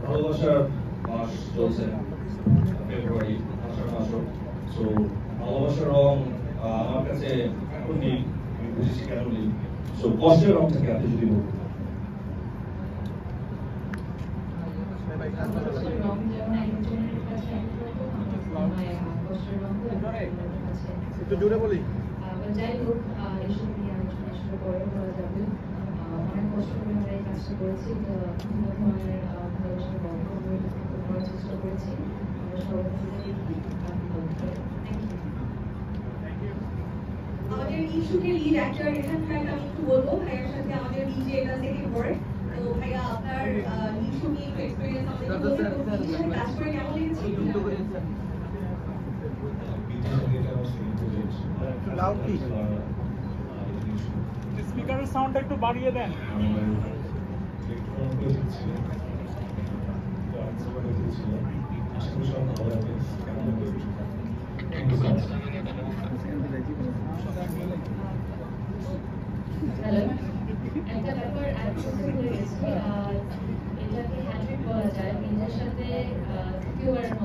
ভালোবাসার মাস চলছে, ফেব্রুয়ারি ভালোবাসার মাসও। সো ভালোবাসার রং আমার কাছে এখন নেই, আমি বুঝেছি কেন নেই। সো কষ্টের রং থেকে আপনি যদি বলুন। একটু জোরে বলি। যাই হোক, এসব নিয়ে আলোচনা আসলে পরে করা যাবে। অনেক কষ্ট করে আমরা এই কাজটা করেছি, বিভিন্ন ধরনের ভালোবাসার গল্প করার চেষ্টা করেছি। আমরা সবাই আমাদের ইস্যুকে লিড অ্যাক্টর রেহান খানকে আমি একটু বলবো, ভাইয়ার সাথে আমাদের ডিজে এটা সেকেন্ড ওয়ার্ড। তো ভাইয়া আপনার ইস্যু নিয়ে একটু এক্সপেরিয়েন্স আমাদের বলুন, তো কাজ করে কেমন লেগেছে? লাউডলি স্পিকারের সাউন্ডটা একটু বাড়িয়ে দেন। হ্যালো, একটা ব্যাপার অ্যাড করতে ভুলে গেছি। এটাকে হ্যাট্রিক বলা যায়। মিন্দার সাথে তৃতীয়বারের